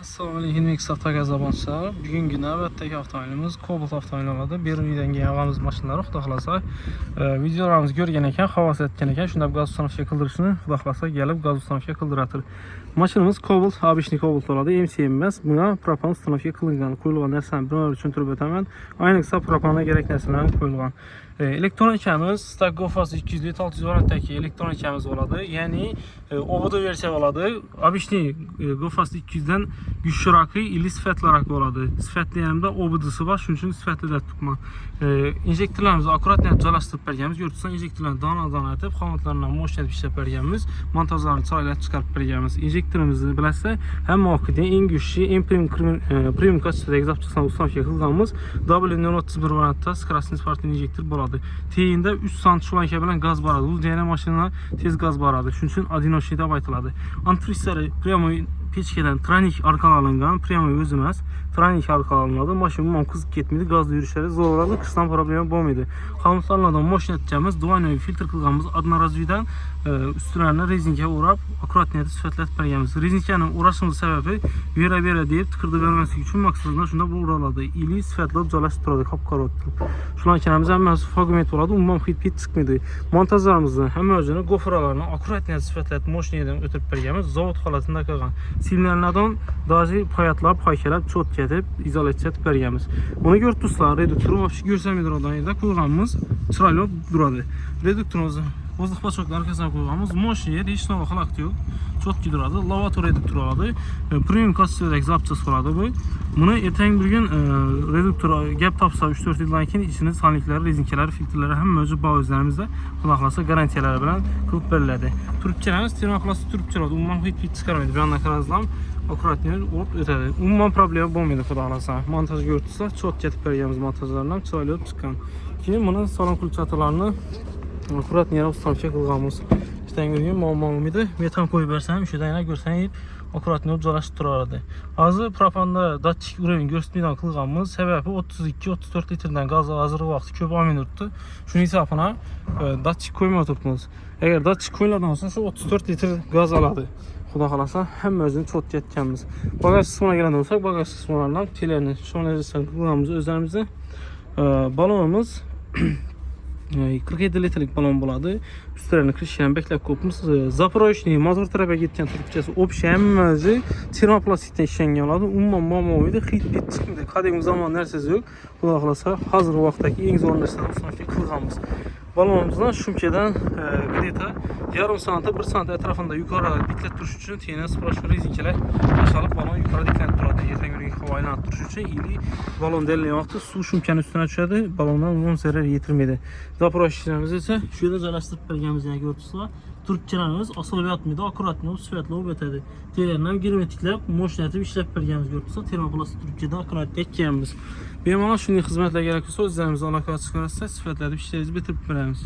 Assalamualaikum avtogazabonchilar. Bugungi navbatdagi avtomobilimiz Cobalt avtomobili bo'ladi. Beruniydan kelganimiz mashinalar xudo xolasa videolarimizni ko'rgan ekan, havas etgan ekan, shunda gaz ustanovka qildirishni xudo xolasa kelib gaz ustanovka qildiratir. Mashinamiz Cobalt, обычный Cobalt bo'ladi, MC emas. Buna propan ustanovka qilingan, qo'yilgan narsani bir tushuntirib o'taman. Ayniqsa propanga kerak narsalar qo'yilgan. Elektronikamiz Stack GoFast 200 variantdagi elektronikamiz bo'ladi. Ya'ni OBD versiya bo'ladi. Обычный GoFast 200 dan güçlüroq ili sifatliroq bo'ladi. Sifatlilarida OBD'si bor, shuning uchun sifatli deb turibman. Injektorlarimizni akkuratni joylashtirib berganmiz. Yurtsan injektorlarni dona-dona etib, xonatlardan mo'shnatib ishlab berganmiz. Montajlarni chiroyli chiqarib berganmiz. Injektorimizni bilasiz, hamma vaqtda eng kuchli, eng premium kачестводagi zapchasini ustavka qilganmiz. W031 variantda skrasniy sportli injektor bo'ladi. Teyinda 3 sant shlanka bilan gaz boradi. Bu yana mashina tez gaz boradi. Shuning uchun одиночный deb aytiladi. Antifrizlari прямой pechkadan tranik arqalangan, pryamoy o'zi emas, tranik arqalanadi. Mashina umuman qizib ketmaydi, gazda yurishlari zo'r bo'ladi, qishdan problem bo'lmaydi. Xomsallardan moshina etganmiz, duanoy filtr qilganmiz, одноразовыйdan ustilarini rezinka o'rab, akkuratni sifatlatib berganmiz. Rezinkani o'rashimiz sababi vera deb tiqirdi bermaslik uchun maqsadida shunda bu o'raladi. Ili sifatlab joylashtirib turadi, qop-qora. Shlankanamiz hammasi fragment bo'ladi, umuman hid chiqmaydi. Montajlarimizni hamma o'zini gofralarni akkuratni sifatlatib mashinadan o'tib berganmiz, zavod holatida qolgan. Silnerlardan dazi payatlab, haykalab, cho'tga etib, izolyatsiya etib berganmiz. Buni ko'ribsizlar, reduktorni vobshe ko'rsamidrodan qo'yganmiz, chiroyli duradi. Reduktorimizni vozdux pochoklar arkasidan qo'yganmiz. Mashinaga hech qanaqa xalaqit yo'q. Cho'tki duradi. Lavator reduktor oladi. Premium kачестводagi zapchas bo'ladi bu. Buni ertangi bir kun reduktor gap topsa 3-4 yildan keyin ichini sanliklari, rezinkalari, filtrlari hamma o'zi bor o'zlarimizda xudo xolasa garantiyalari bilan qilib beriladi. Turibchilarimiz termoplast turibchilar, umuman hid chiqarmaydi. Bu yerdan qarazlam akkuratni o'rib o'tadi. Umuman problem bo'lmaydi xudo xolasa. Montaj ko'ribsizlar, cho'tga etib berganmiz montajlardan chiroyli bo'lib chiqqan. Keyin buni salon kulchatalarni akkuratni yana ustavka qilganmiz. Ishdan muammo bo'lmaydi. Metan qo'yib bersam, o'shadan yana ko'rsangiz akkuratni joylashtirib turadi. Hozir propanda datchik uровень ko'rsatmadan qilganmiz. Sababi 32-34 litrdan gaz hozir vaqt ko'p olmay turibdi. Shuning hisobiga datchik qo'ymay turibmiz. Agar datchik qo'yiladigan bo'lsa, shu 34 litr gaz oladi. Xudo xolasa hamma o'zini cho'tga etganmiz. Bagaj qismiga keladigan bo'lsak, bagaj qismlaridan telerni shonalizasiya qilganmiz o'zlarimizda. Balonimiz 47 litrlik balon bo'ladi. Üstlerini kirishini beklab qo'yibmiz. Zaporojniy motor tarafiga ketgan trubkasi общий hammasi termoplastikdan ishlangan bo'ladi. Umuman muammo bo'lmaydi, hid chiqmaydi. Qadimgi zamon narsasi yo'q. Xudo xolasa hozirgi vaqtdagi eng zo'r narsani ustavka qilganmiz. Balonimizdan shumkadan где-то yarım sant 1 sant atrofida yuqori bitlab turish uchun tena splash rezinkalar tashlanib balon yuqori diklanib turadi. Ertangi havo aylanib turish uchun ili balon delingan vaqtda suv shumkani ustiga tushadi, balondan umuman zarar yetirmaydi. Zaporojnilarimiz esa shu yerda joylashtirib berganmiz, yana ko'ribsizlar. Turibchilarimiz osilib yotmaydi, akkuratni sifatlab o'tadi. Telerni ham germetiklab, mo'shnatib ishlab berganmiz, ko'ribsizlar. Termoplast turibchida akkuratni ekkanmiz. Bemalol shunday xizmatlarga kerak bo'lsa, o'zlarimizga aloqa chiqarsa, sifatlatib ishlaymiz, bitirib beramiz.